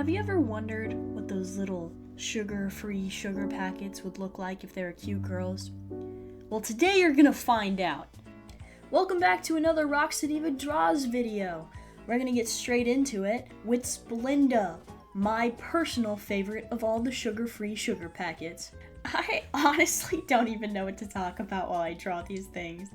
Have you ever wondered what those little sugar-free sugar packets would look like if they were cute girls? Well, today you're gonna find out. Welcome back to another Roxadiva Draws video. We're gonna get straight into it with Splenda, my personal favorite of all the sugar-free sugar packets. I honestly don't even know what to talk about while I draw these things.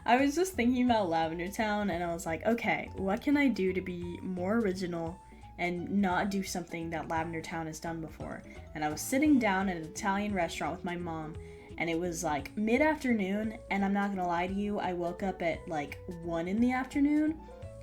I was just thinking about Lavender Town and I was like, okay, what can I do to be more original and not do something that Lavender Town has done before? And I was sitting down at an Italian restaurant with my mom, and it was like mid-afternoon, and I'm not gonna lie to you, I woke up at like 1 in the afternoon,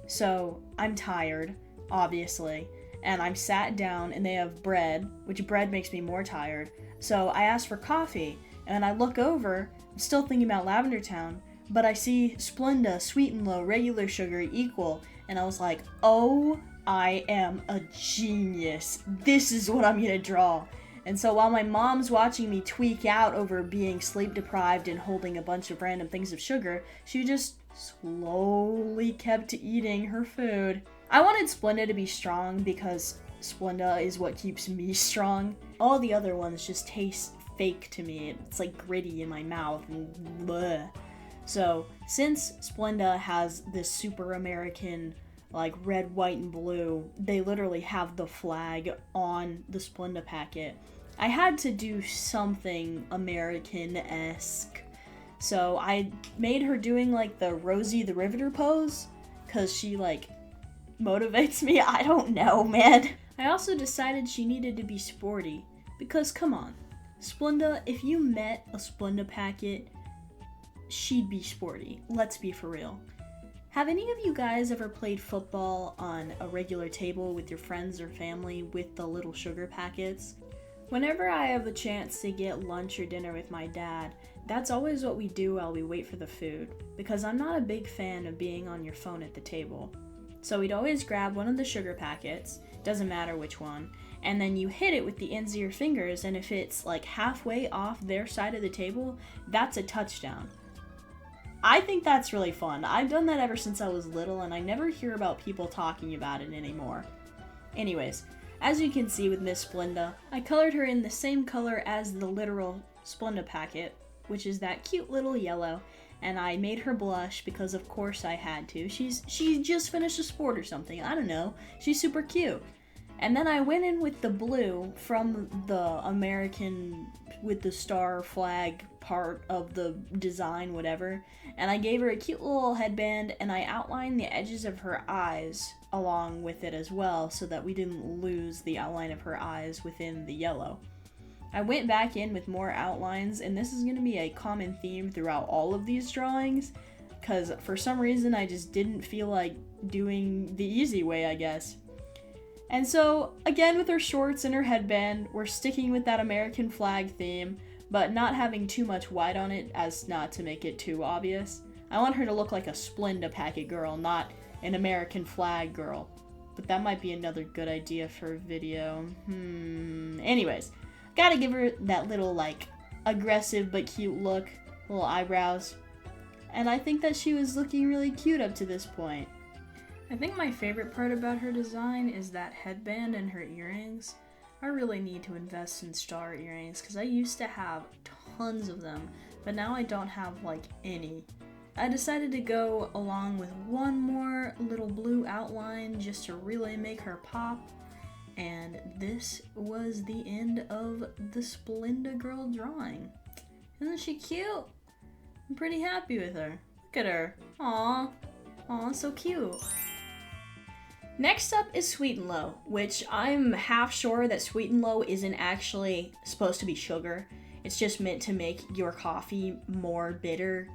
so I'm tired, obviously, and I'm sat down and they have bread, which bread makes me more tired, so I asked for coffee, and I look over, I'm still thinking about Lavender Town, but I see Splenda, sweet and low, regular sugar, equal, and I was like, oh, I am a genius. This is what I'm gonna draw. And so while my mom's watching me tweak out over being sleep deprived and holding a bunch of random things of sugar, she just slowly kept eating her food. I wanted Splenda to be strong because Splenda is what keeps me strong. All the other ones just taste fake to me. It's like gritty in my mouth. Bleh. So since Splenda has this super American like red, white, and blue, they literally have the flag on the Splenda packet. I had to do something American-esque. So I made her doing like the Rosie the Riveter pose, cause she like motivates me. I don't know, man. I also decided she needed to be sporty, because come on, Splenda, if you met a Splenda packet, she'd be sporty. Let's be for real. Have any of you guys ever played football on a regular table with your friends or family with the little sugar packets? Whenever I have the chance to get lunch or dinner with my dad, that's always what we do while we wait for the food, because I'm not a big fan of being on your phone at the table. So we'd always grab one of the sugar packets, doesn't matter which one, and then you hit it with the ends of your fingers, and if it's like halfway off their side of the table, that's a touchdown. I think that's really fun. I've done that ever since I was little, and I never hear about people talking about it anymore. Anyways, as you can see with Miss Splenda, I colored her in the same color as the literal Splenda packet, which is that cute little yellow, and I made her blush because of course I had to. She just finished a sport or something, I don't know. She's super cute. And then I went in with the blue from the American with the star flag part of the design, whatever, and I gave her a cute little headband, and I outlined the edges of her eyes along with it as well so that we didn't lose the outline of her eyes within the yellow. I went back in with more outlines, and this is going to be a common theme throughout all of these drawings, because for some reason I just didn't feel like doing the easy way, I guess. And so, again with her shorts and her headband, we're sticking with that American flag theme, but not having too much white on it as not to make it too obvious. I want her to look like a Splenda packet girl, not an American flag girl. But that might be another good idea for a video. Anyways, gotta give her that little, like, aggressive but cute look, little eyebrows. And I think that she was looking really cute up to this point. I think my favorite part about her design is that headband and her earrings. I really need to invest in star earrings because I used to have tons of them, but now I don't have like any. I decided to go along with one more little blue outline just to really make her pop, and this was the end of the Splenda girl drawing. Isn't she cute? I'm pretty happy with her. Look at her. Aww. Aw, so cute. Next up is Sweet and Low, which I'm half sure that Sweet and Low isn't actually supposed to be sugar. It's just meant to make your coffee more bitter,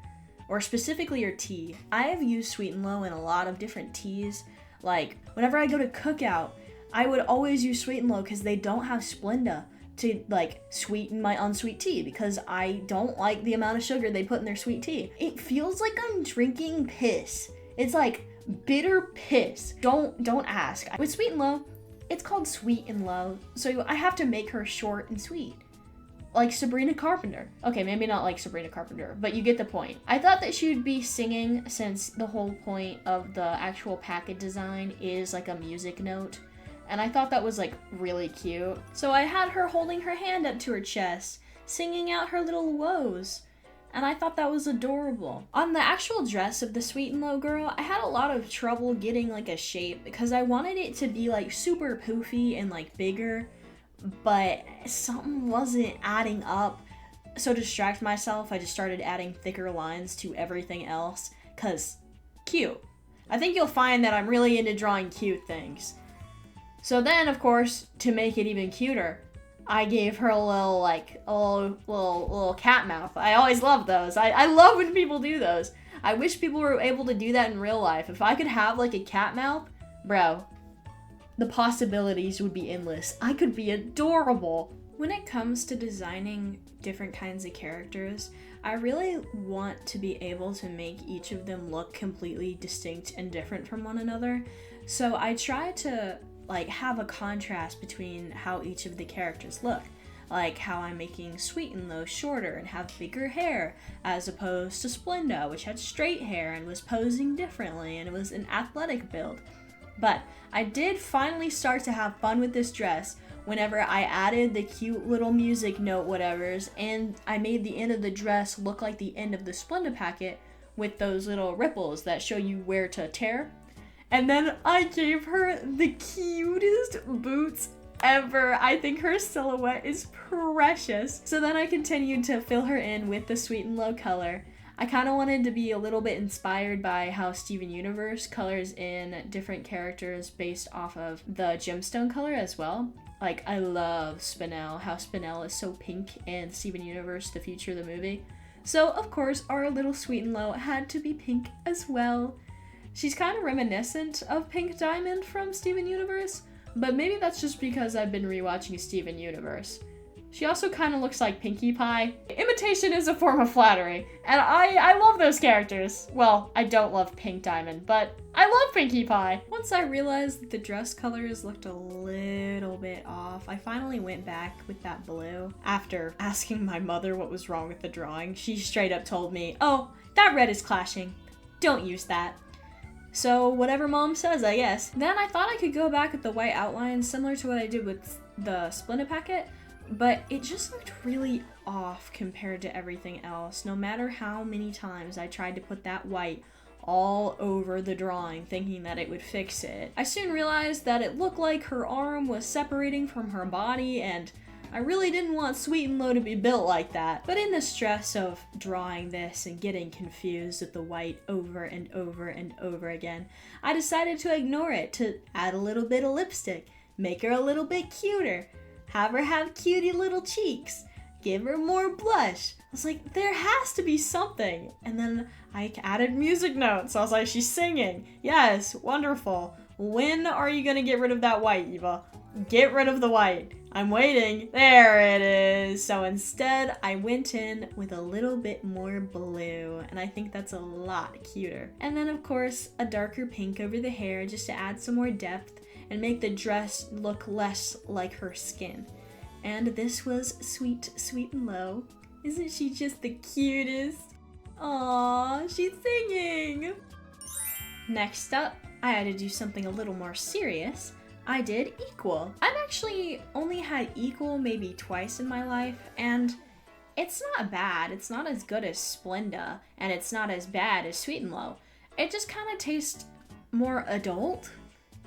or specifically your tea. I have used Sweet and Low in a lot of different teas. Like, whenever I go to Cookout, I would always use Sweet and Low because they don't have Splenda to, like, sweeten my unsweet tea because I don't like the amount of sugar they put in their sweet tea. It feels like I'm drinking piss. It's like bitter piss. Don't ask. With Sweet and Low, it's called Sweet and Low, so I have to make her short and sweet. Like Sabrina Carpenter. Okay, maybe not like Sabrina Carpenter, but you get the point. I thought that she would be singing since the whole point of the actual packet design is like a music note. and I thought that was like really cute. So I had her holding her hand up to her chest, singing out her little woes. And I thought that was adorable. On the actual dress of the Sweet and Low girl, I had a lot of trouble getting like a shape because I wanted it to be like super poofy and like bigger, but something wasn't adding up. So to distract myself, I just started adding thicker lines to everything else, cause cute. I think you'll find that I'm really into drawing cute things. So then, of course, to make it even cuter, I gave her a little cat mouth. I always love those. I love when people do those. I wish people were able to do that in real life. If I could have like a cat mouth, bro, the possibilities would be endless. I could be adorable. When it comes to designing different kinds of characters, I really want to be able to make each of them look completely distinct and different from one another. So I try to like have a contrast between how each of the characters look, like how I'm making Sweet and Low shorter and have bigger hair, as opposed to Splenda, which had straight hair and was posing differently and it was an athletic build. But I did finally start to have fun with this dress whenever I added the cute little music note whatevers, and I made the end of the dress look like the end of the Splenda packet with those little ripples that show you where to tear. And then I gave her the cutest boots ever. I think her silhouette is precious. So then I continued to fill her in with the Sweet and Low color. I kind of wanted to be a little bit inspired by how Steven Universe colors in different characters based off of the gemstone color as well. Like, I love Spinel, how Spinel is so pink in Steven Universe, the future of the movie. So, of course, our little Sweet and Low had to be pink as well. She's kind of reminiscent of Pink Diamond from Steven Universe, but maybe that's just because I've been rewatching Steven Universe. She also kind of looks like Pinkie Pie. Imitation is a form of flattery, and I love those characters. Well, I don't love Pink Diamond, but I love Pinkie Pie. Once I realized that the dress colors looked a little bit off, I finally went back with that blue. After asking my mother what was wrong with the drawing, she straight up told me, "Oh, that red is clashing. Don't use that." So whatever mom says, I guess. Then I thought I could go back with the white outline similar to what I did with the Splenda packet, but it just looked really off compared to everything else, no matter how many times I tried to put that white all over the drawing thinking that it would fix it. I soon realized that it looked like her arm was separating from her body, and I really didn't want Sweet and Low to be built like that. But in the stress of drawing this and getting confused with the white over and over and over again, I decided to ignore it, to add a little bit of lipstick, make her a little bit cuter, have her have cutie little cheeks, give her more blush. I was like, there has to be something. And then I added music notes. I was like, she's singing. Yes, wonderful. When are you gonna get rid of that white, Eva? Get rid of the white. I'm waiting. There it is. So instead, I went in with a little bit more blue, and I think that's a lot cuter. And then, of course, a darker pink over the hair just to add some more depth and make the dress look less like her skin. And this was Sweet, Sweet and Low. Isn't she just the cutest? Aww, she's singing. Next up, I had to do something a little more serious. I did Equal. I've actually only had Equal maybe twice in my life, and it's not bad. It's not as good as Splenda, and it's not as bad as Sweet and Low. It just kind of tastes more adult,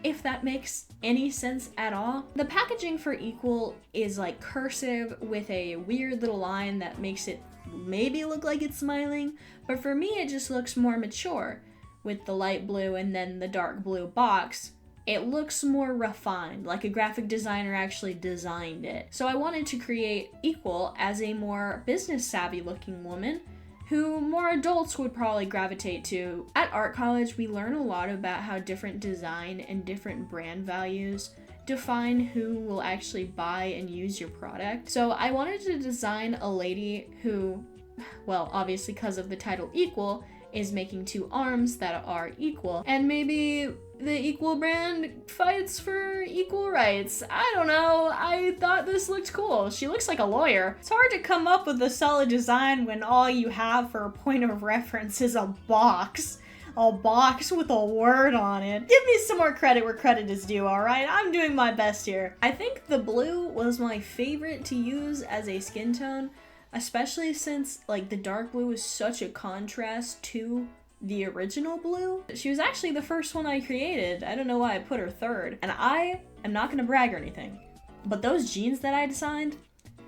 if that makes any sense at all. The packaging for Equal is like cursive with a weird little line that makes it maybe look like it's smiling, but for me it just looks more mature. With the light blue and then the dark blue box, it looks more refined, like a graphic designer actually designed it. So I wanted to create Equal as a more business savvy looking woman who more adults would probably gravitate to. At art college, we learn a lot about how different design and different brand values define who will actually buy and use your product. So I wanted to design a lady who, well, obviously because of the title Equal, is making two arms that are equal. And maybe the Equal brand fights for equal rights. I don't know. I thought this looked cool. She looks like a lawyer. It's hard to come up with a solid design when all you have for a point of reference is a box. a box with a word on it. Give me some more credit where credit is due, alright? I'm doing my best here. I think the blue was my favorite to use as a skin tone, especially since like the dark blue is such a contrast to the original blue. She was actually the first one I created. I don't know why I put her third. And I am not gonna brag or anything, but those jeans that I designed,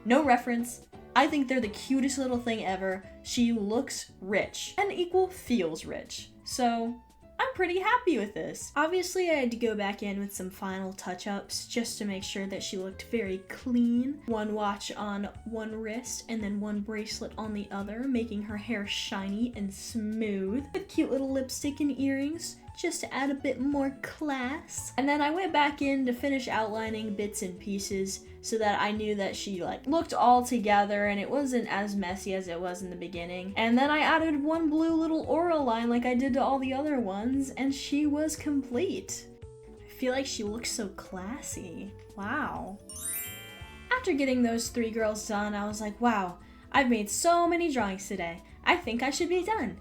no reference. I think they're the cutest little thing ever. She looks rich and feels rich. So I'm pretty happy with this. Obviously, I had to go back in with some final touch-ups just to make sure that she looked very clean. One watch on one wrist and then one bracelet on the other, making her hair shiny and smooth. With cute little lipstick and earrings, just to add a bit more class. And then I went back in to finish outlining bits and pieces so that I knew that she like looked all together and it wasn't as messy as it was in the beginning. And then I added one blue little aura line like I did to all the other ones, and she was complete. I feel like she looks so classy. Wow. After getting those 3 girls done, I was like, wow, I've made so many drawings today. I think I should be done.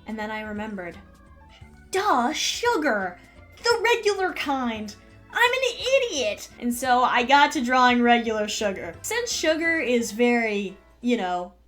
And then I remembered, duh, sugar! The regular kind! I'm an idiot! And so I got to drawing regular sugar. Since sugar is very,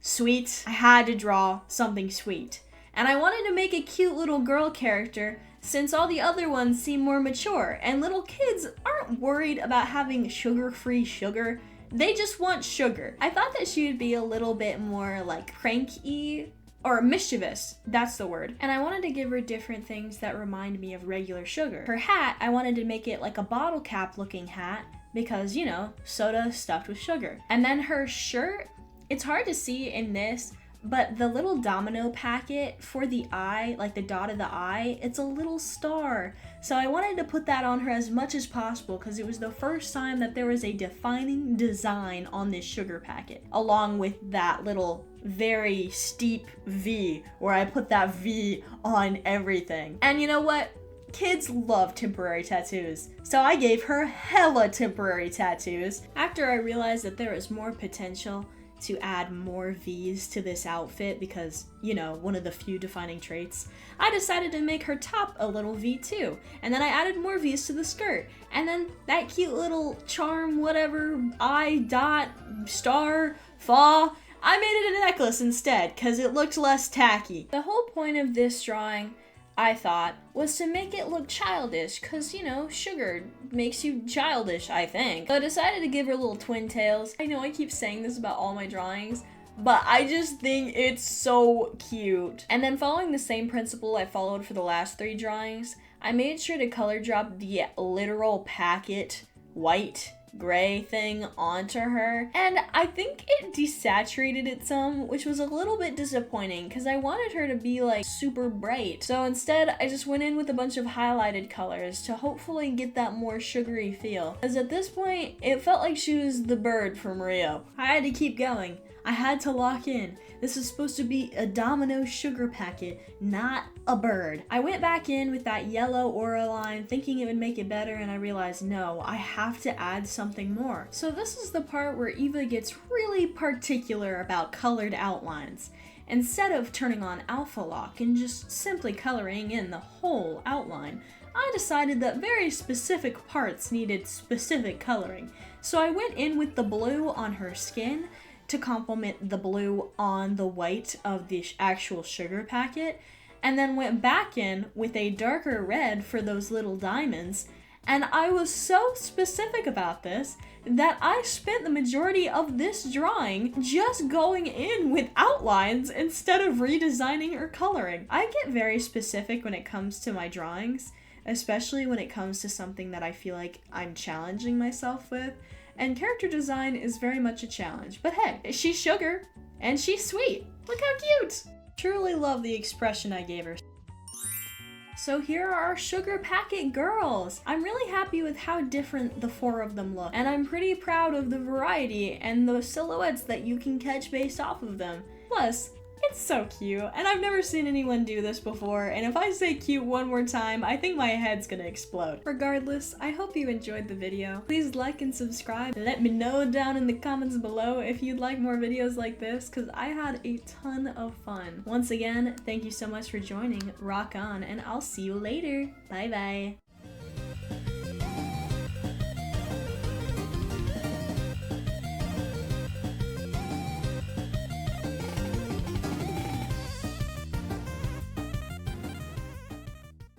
sweet, I had to draw something sweet. And I wanted to make a cute little girl character since all the other ones seem more mature, and little kids aren't worried about having sugar-free sugar. They just want sugar. I thought that she would be a little bit more like cranky, or mischievous, that's the word. And I wanted to give her different things that remind me of regular sugar. Her hat, I wanted to make it like a bottle cap looking hat because, soda stuffed with sugar. And then her shirt, it's hard to see in this, but the little domino packet for the eye, like the dot of the eye, it's a little star. So I wanted to put that on her as much as possible because it was the first time that there was a defining design on this sugar packet, along with that little very steep V where I put that V on everything. And you know what? Kids love temporary tattoos, so I gave her hella temporary tattoos. After I realized that there was more potential to add more V's to this outfit because, one of the few defining traits, I decided to make her top a little V too. And then I added more V's to the skirt. And then that cute little charm, whatever, eye, dot, star, fa, I made it a necklace instead because it looked less tacky. The whole point of this drawing, I thought, was to make it look childish because, sugar makes you childish, I think. So I decided to give her little twin tails. I know I keep saying this about all my drawings, but I just think it's so cute. And then following the same principle I followed for the last 3 drawings, I made sure to color drop the literal packet white gray thing onto her, and I think it desaturated it some, which was a little bit disappointing because I wanted her to be like super bright. So instead I just went in with a bunch of highlighted colors to hopefully get that more sugary feel, because at this point it felt like she was the bird from Rio. I had to keep going. I had to lock in. This is supposed to be a domino sugar packet, not a bird. I went back in with that yellow aura line thinking it would make it better, and I realized no, I have to add something more. So this is the part where Eva gets really particular about colored outlines. Instead of turning on alpha lock and just simply coloring in the whole outline, I decided that very specific parts needed specific coloring. So I went in with the blue on her skin to complement the blue on the white of the actual sugar packet, and then went back in with a darker red for those little diamonds. And I was so specific about this that I spent the majority of this drawing just going in with outlines instead of redesigning or coloring. I get very specific when it comes to my drawings, especially when it comes to something that I feel like I'm challenging myself with. And character design is very much a challenge. But hey, she's sugar, and she's sweet. Look how cute! Truly love the expression I gave her. So here are our sugar packet girls! I'm really happy with how different the 4 of them look, and I'm pretty proud of the variety and the silhouettes that you can catch based off of them. Plus, It's so cute, and I've never seen anyone do this before, and if I say cute one more time, I think my head's gonna explode. Regardless, I hope you enjoyed the video. Please like and subscribe. Let me know down in the comments below if you'd like more videos like this, because I had a ton of fun. Once again, thank you so much for joining. Rock on, and I'll see you later. Bye bye.